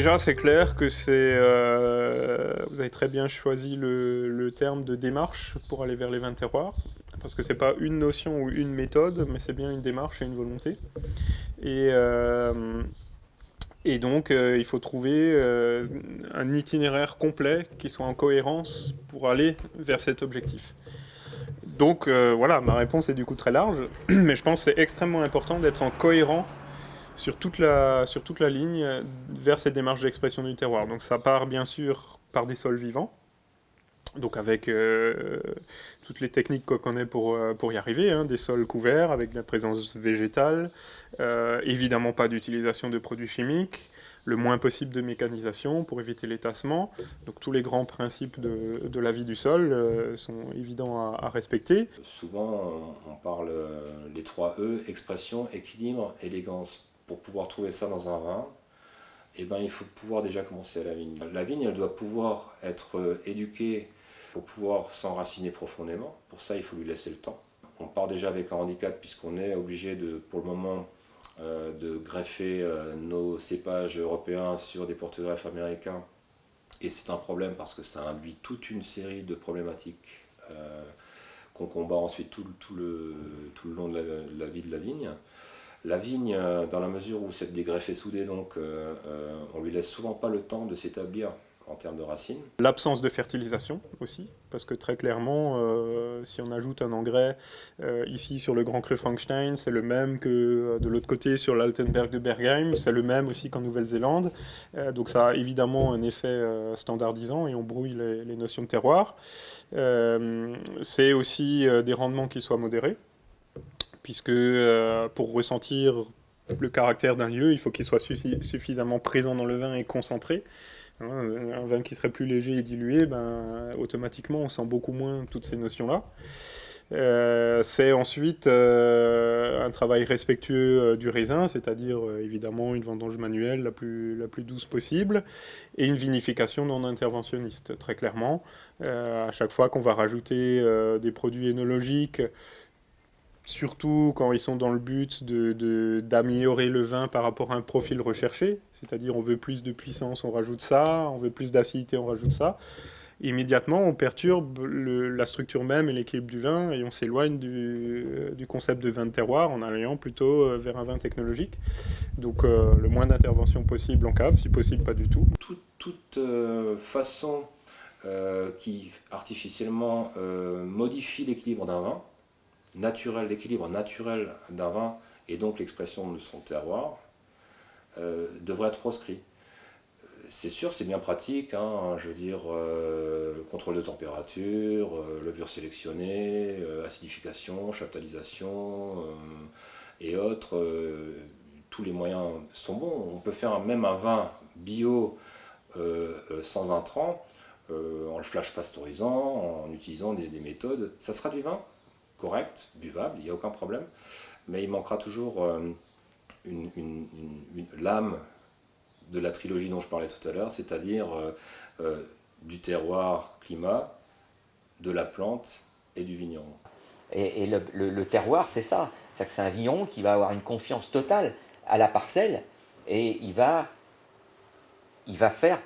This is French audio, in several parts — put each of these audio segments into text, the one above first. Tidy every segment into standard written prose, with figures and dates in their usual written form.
déjà, c'est clair que vous avez très bien choisi le terme de démarche pour aller vers les vins terroirs, parce que c'est pas une notion ou une méthode, mais c'est bien une démarche et une volonté. Et, euh, et donc, il faut trouver un itinéraire complet qui soit en cohérence pour aller vers cet objectif. Donc, voilà, ma réponse est du coup très large, mais je pense que c'est extrêmement important d'être en cohérent sur toute la ligne vers cette démarche d'expression du terroir. Donc ça part bien sûr par des sols vivants, donc avec toutes les techniques qu'on connaît pour y arriver, hein, des sols couverts avec de la présence végétale, évidemment pas d'utilisation de produits chimiques, le moins possible de mécanisation pour éviter les tassements. Donc tous les grands principes de la vie du sol sont évidents à respecter. Souvent, on parle les 3 E, expression, équilibre, élégance. Pour pouvoir trouver ça dans un vin, eh ben, il faut pouvoir déjà commencer à la vigne. La vigne, elle doit pouvoir être éduquée pour pouvoir s'enraciner profondément. Pour ça, il faut lui laisser le temps. On part déjà avec un handicap puisqu'on est obligé de, pour le moment, de greffer nos cépages européens sur des porte-greffes américains. Et c'est un problème parce que ça induit toute une série de problématiques qu'on combat ensuite tout le long de la vie de la vigne. La vigne, dans la mesure où c'est des greffes soudées, donc on lui laisse souvent pas le temps de s'établir en termes de racines. L'absence de fertilisation aussi, parce que très clairement, si on ajoute un engrais ici sur le Grand Cru Frankenstein, c'est le même que de l'autre côté sur l'Altenberg de Bergheim, c'est le même aussi qu'en Nouvelle-Zélande. Donc ça a évidemment un effet standardisant et on brouille les notions de terroir. C'est aussi des rendements qui soient modérés, puisque pour ressentir le caractère d'un lieu, il faut qu'il soit suffisamment présent dans le vin et concentré. Un vin qui serait plus léger et dilué, ben, automatiquement on sent beaucoup moins toutes ces notions-là. C'est ensuite un travail respectueux du raisin, c'est-à-dire évidemment une vendange manuelle la plus douce possible, et une vinification non interventionniste, très clairement. À chaque fois qu'on va rajouter des produits énologiques, surtout quand ils sont dans le but d'améliorer le vin par rapport à un profil recherché, c'est-à-dire on veut plus de puissance, on rajoute ça, on veut plus d'acidité, on rajoute ça. Immédiatement, on perturbe la structure même et l'équilibre du vin et on s'éloigne du concept de vin de terroir en allant plutôt vers un vin technologique. Donc le moins d'intervention possible en cave, si possible pas du tout. Toute façon qui artificiellement modifie l'équilibre d'un vin, l'équilibre naturel d'un vin et donc l'expression de son terroir devrait être proscrit. C'est sûr, c'est bien pratique, hein, je veux dire, contrôle de température, levure sélectionnée, acidification, chaptalisation et autres. Tous les moyens sont bons. On peut faire même un vin bio sans intrants, en le flash pasteurisant, en utilisant des méthodes. Ça sera du vin correct, buvable, il n'y a aucun problème, mais il manquera toujours l'âme de la trilogie dont je parlais tout à l'heure, c'est-à-dire du terroir, climat, de la plante et du vigneron. Et le terroir, c'est ça. C'est-à-dire que c'est un vigneron qui va avoir une confiance totale à la parcelle et il va faire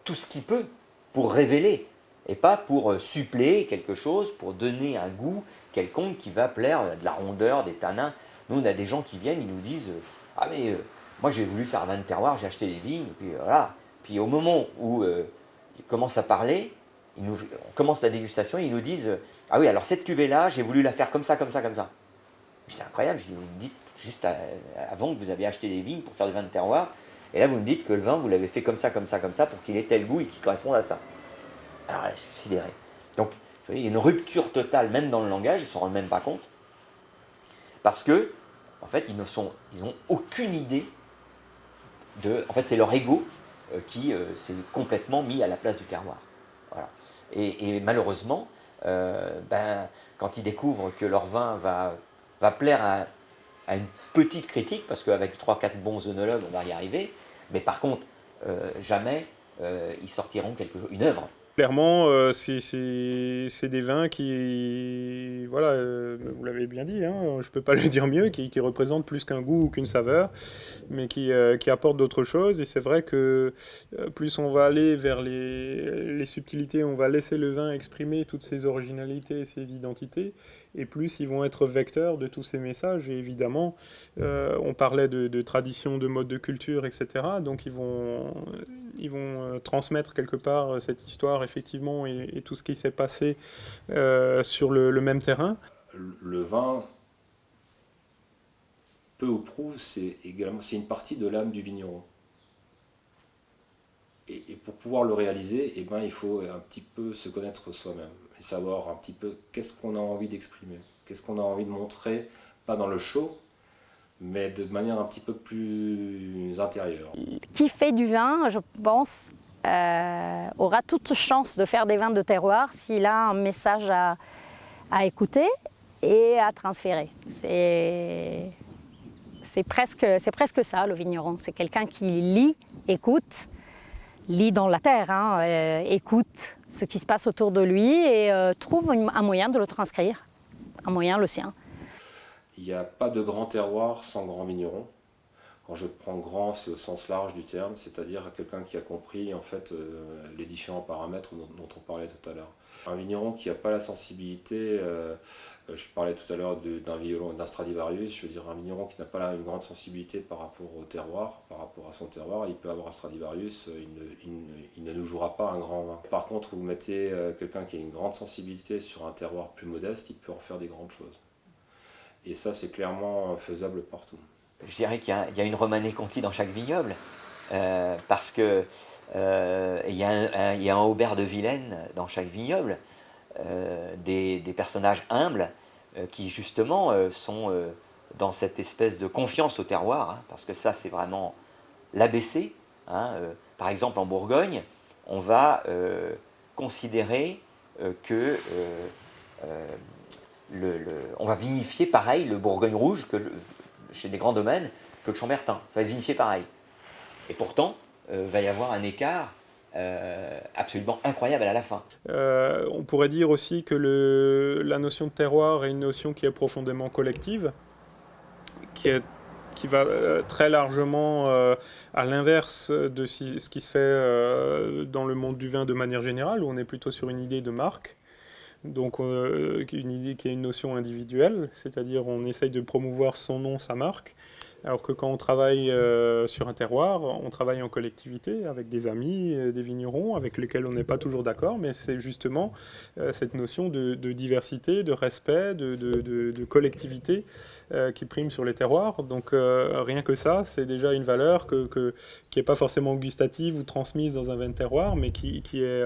tout ce qu'il peut pour révéler et pas pour suppléer quelque chose, pour donner un goût quelconque qui va plaire, de la rondeur, des tanins. Nous, on a des gens qui viennent, ils nous disent « Ah mais moi j'ai voulu faire un vin de terroir, j'ai acheté des vignes, et puis voilà. » Puis au moment où ils commencent à parler, on commence la dégustation, ils nous disent « Ah oui, alors cette cuvée-là, j'ai voulu la faire comme ça, comme ça, comme ça. » C'est incroyable, je dis, vous me dites juste avant que vous avez acheté des vignes pour faire du vin de terroir, et là vous me dites que le vin, vous l'avez fait comme ça, comme ça, comme ça, pour qu'il ait tel goût et qu'il corresponde à ça. Alors là, je suis sidéré. Donc, vous voyez, il y a une rupture totale, même dans le langage, ils ne s'en rendent même pas compte, parce que, en fait, ils n'ont aucune idée de... En fait, c'est leur ego qui s'est complètement mis à la place du terroir. Voilà. Et malheureusement, quand ils découvrent que leur vin va plaire à une petite critique, parce qu'avec 3-4 bons œnologues, on va y arriver, mais par contre, jamais ils sortiront une œuvre Clairement, c'est des vins qui, voilà, vous l'avez bien dit, hein, je ne peux pas le dire mieux, qui représentent plus qu'un goût ou qu'une saveur, mais qui apportent d'autres choses. Et c'est vrai que plus on va aller vers les subtilités, on va laisser le vin exprimer toutes ses originalités et ses identités, et plus ils vont être vecteurs de tous ces messages. Et évidemment, on parlait de tradition, de mode de culture, etc. Donc ils vont transmettre quelque part cette histoire, effectivement, et tout ce qui s'est passé sur le même terrain. Le vin, peu ou prou, c'est une partie de l'âme du vigneron. Et pour pouvoir le réaliser, eh ben, il faut un petit peu se connaître soi-même et savoir un petit peu qu'est-ce qu'on a envie d'exprimer, qu'est-ce qu'on a envie de montrer, pas dans le show, mais de manière un petit peu plus intérieure. Qui fait du vin, je pense, aura toute chance de faire des vins de terroir s'il a un message à écouter et à transférer. C'est presque ça, le vigneron. C'est quelqu'un qui lit, écoute, lit dans la terre, hein, écoute ce qui se passe autour de lui et trouve un moyen de le transcrire, un moyen le sien. Il n'y a pas de grand terroir sans grand vigneron. Quand je prends grand, c'est au sens large du terme, c'est-à-dire quelqu'un qui a compris en fait les différents paramètres dont on parlait tout à l'heure. Un vigneron qui n'a pas la sensibilité, je parlais tout à l'heure d'un violon, d'un Stradivarius, je veux dire un vigneron qui n'a pas une grande sensibilité par rapport au terroir, par rapport à son terroir, il peut avoir un Stradivarius, il ne nous jouera pas un grand vin. Par contre, vous mettez quelqu'un qui a une grande sensibilité sur un terroir plus modeste, il peut en faire des grandes choses. Et ça, c'est clairement faisable partout. Je dirais qu'il y a une Romanée Conti dans chaque vignoble, parce que il y a un Aubert de Vilaine dans chaque vignoble, des personnages humbles qui justement sont dans cette espèce de confiance au terroir, hein, parce que ça c'est vraiment l'ABC. Hein, par exemple en Bourgogne, on va considérer que on va vinifier pareil le Bourgogne rouge chez des grands domaines que le Chambertin. Ça va être vinifié pareil. Et pourtant, va y avoir un écart absolument incroyable à la fin. On pourrait dire aussi que la notion de terroir est une notion qui est profondément collective, qui va très largement à l'inverse de ce qui se fait dans le monde du vin de manière générale, où on est plutôt sur une idée de marque. Donc une idée qui est une notion individuelle, c'est-à-dire on essaye de promouvoir son nom, sa marque, alors que quand on travaille sur un terroir, on travaille en collectivité avec des amis, des vignerons avec lesquels on n'est pas toujours d'accord, mais c'est justement cette notion de diversité, de respect, de collectivité qui prime sur les terroirs. Donc rien que ça, c'est déjà une valeur qui n'est pas forcément gustative ou transmise dans un vin de terroir, mais qui est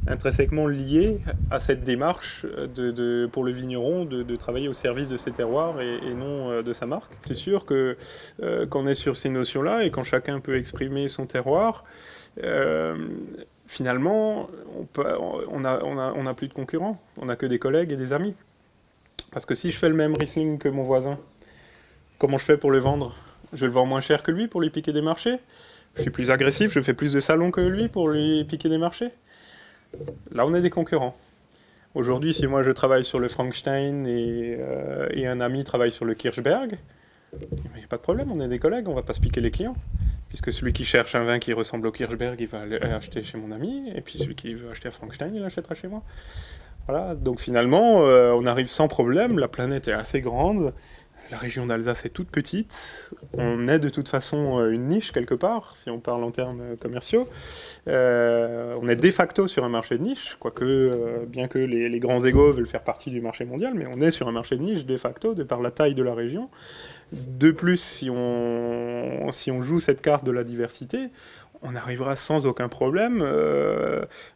intrinsèquement liée à cette démarche pour le vigneron de travailler au service de ses terroirs et non de sa marque. C'est sûr que quand on est sur ces notions-là et quand chacun peut exprimer son terroir, finalement, on n'a plus de concurrents, on n'a que des collègues et des amis. Parce que si je fais le même Riesling que mon voisin, comment je fais pour le vendre? Je le vends moins cher que lui pour lui piquer des marchés? Je suis plus agressif, je fais plus de salons que lui pour lui piquer des marchés? Là, on est des concurrents. Aujourd'hui, si moi je travaille sur le Frankenstein et un ami travaille sur le Kirchberg, il n'y a pas de problème, on est des collègues, on ne va pas se piquer les clients. Puisque celui qui cherche un vin qui ressemble au Kirchberg, il va aller acheter chez mon ami, et puis celui qui veut acheter à Frankenstein, il l'achètera chez moi. Voilà, donc finalement, on arrive sans problème, la planète est assez grande, la région d'Alsace est toute petite, on est de toute façon une niche quelque part, si on parle en termes commerciaux. On est de facto sur un marché de niche, quoique, bien que les grands égos veulent faire partie du marché mondial, mais on est sur un marché de niche de facto, de par la taille de la région. De plus, si on joue cette carte de la diversité, on arrivera sans aucun problème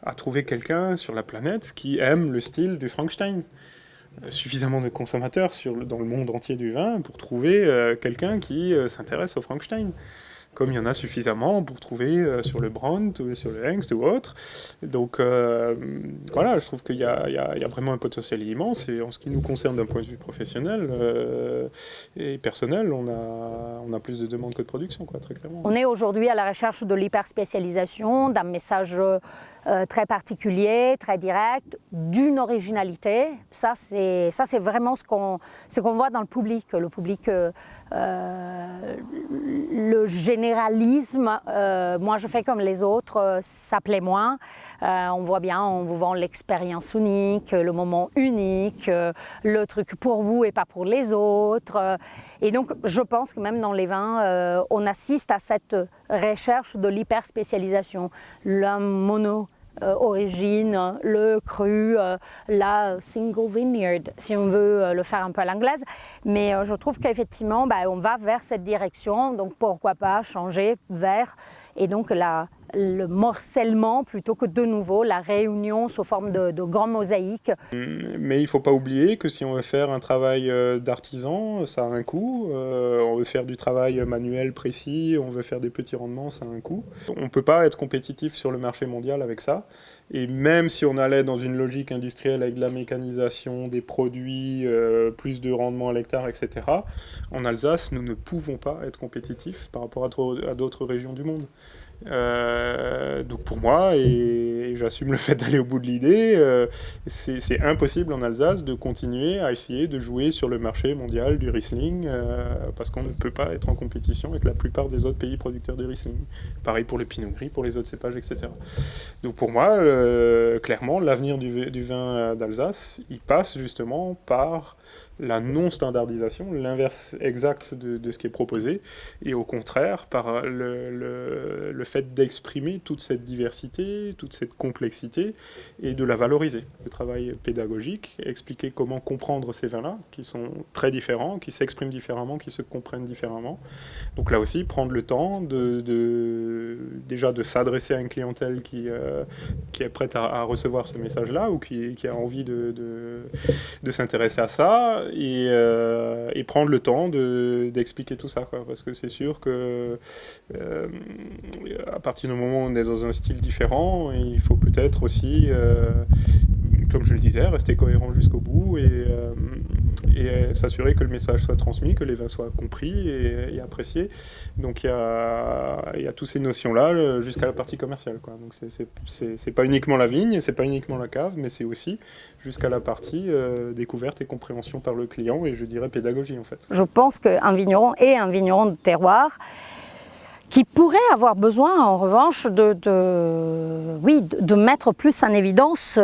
à trouver quelqu'un sur la planète qui aime le style du Frankenstein. Suffisamment de consommateurs dans le monde entier du vin pour trouver quelqu'un qui s'intéresse au Frankenstein. comme il y en a suffisamment pour trouver sur le Brandt, ou sur le Hengst ou autre. Donc voilà, je trouve qu'il y a vraiment un potentiel immense, et en ce qui nous concerne d'un point de vue professionnel et personnel, on a plus de demandes que de production, quoi, très clairement. On est aujourd'hui à la recherche de l'hyperspécialisation, d'un message très particulier, très direct, d'une originalité. Ça, c'est vraiment ce qu'on voit dans le public. Le public, le généralisme, moi je fais comme les autres, ça plaît moins. On voit bien, on vous vend l'expérience unique, le moment unique, le truc pour vous et pas pour les autres. Et donc je pense que même dans les vins, on assiste à cette recherche de l'hyperspécialisation. La mono origine, le cru, la single vineyard, si on veut le faire un peu à l'anglaise. Mais je trouve qu'effectivement, on va vers cette direction, donc pourquoi pas changer vers, et donc le morcellement plutôt que de nouveau la réunion sous forme de grands mosaïques. Mais il ne faut pas oublier que si on veut faire un travail d'artisan, ça a un coût. On veut faire du travail manuel précis, on veut faire des petits rendements, ça a un coût. On ne peut pas être compétitif sur le marché mondial avec ça. Et même si on allait dans une logique industrielle avec de la mécanisation, des produits, plus de rendement à l'hectare, etc., en Alsace, nous ne pouvons pas être compétitifs par rapport à d'autres régions du monde. Donc pour moi, et j'assume le fait d'aller au bout de l'idée, c'est impossible en Alsace de continuer à essayer de jouer sur le marché mondial du Riesling, parce qu'on ne peut pas être en compétition avec la plupart des autres pays producteurs de Riesling. Pareil pour le Pinot Gris, pour les autres cépages, etc. Donc pour moi, clairement, l'avenir du vin d'Alsace, il passe justement par la non-standardisation, l'inverse exact de ce qui est proposé, et au contraire par le fait d'exprimer toute cette diversité, toute cette complexité, et de la valoriser. Le travail pédagogique, expliquer comment comprendre ces vins-là, qui sont très différents, qui s'expriment différemment, qui se comprennent différemment. Donc là aussi, prendre le temps déjà de s'adresser à une clientèle qui est prête à recevoir ce message-là, ou qui a envie de s'intéresser à ça, et prendre le temps d'expliquer tout ça, quoi, parce que c'est sûr que à partir du moment où on est dans un style différent, il faut peut-être aussi, comme je le disais, rester cohérent jusqu'au bout, et s'assurer que le message soit transmis, que les vins soient compris et appréciés. Donc il y a toutes ces notions-là jusqu'à la partie commerciale, quoi. Donc c'est pas uniquement la vigne, c'est pas uniquement la cave, mais c'est aussi jusqu'à la partie découverte et compréhension par le client, et je dirais pédagogie en fait. Je pense qu'un vigneron est un vigneron de terroir qui pourrait avoir besoin, en revanche, de mettre plus en évidence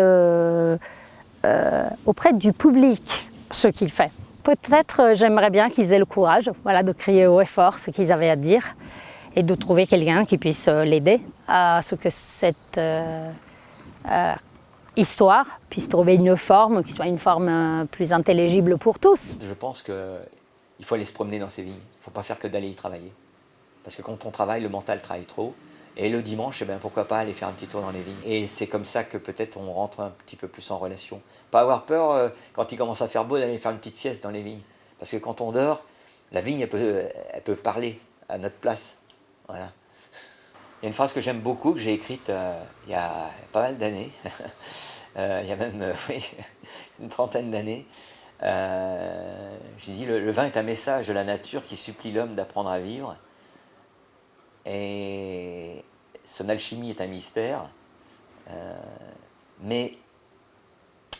auprès du public ce qu'il fait. Peut-être j'aimerais bien qu'ils aient le courage, de crier haut et fort ce qu'ils avaient à dire, et de trouver quelqu'un qui puisse l'aider à ce que cette histoire puisse trouver une forme qui soit une forme plus intelligible pour tous. Je pense qu'il faut aller se promener dans ces vignes. Il ne faut pas faire que d'aller y travailler. Parce que quand on travaille, le mental travaille trop. Et le dimanche, pourquoi pas aller faire un petit tour dans les vignes. Et c'est comme ça que peut-être on rentre un petit peu plus en relation. Pas avoir peur, quand il commence à faire beau, d'aller faire une petite sieste dans les vignes. Parce que quand on dort, la vigne, elle peut parler à notre place. Voilà. Il y a une phrase que j'aime beaucoup, que j'ai écrite il y a pas mal d'années. Il y a même une trentaine d'années. J'ai dit, le vin est un message de la nature qui supplie l'homme d'apprendre à vivre. Et son alchimie est un mystère, mais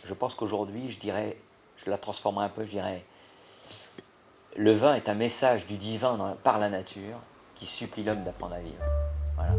je pense qu'aujourd'hui, je la transformerai un peu, je dirais, le vin est un message du divin par la nature qui supplie l'homme d'apprendre à vivre. Voilà.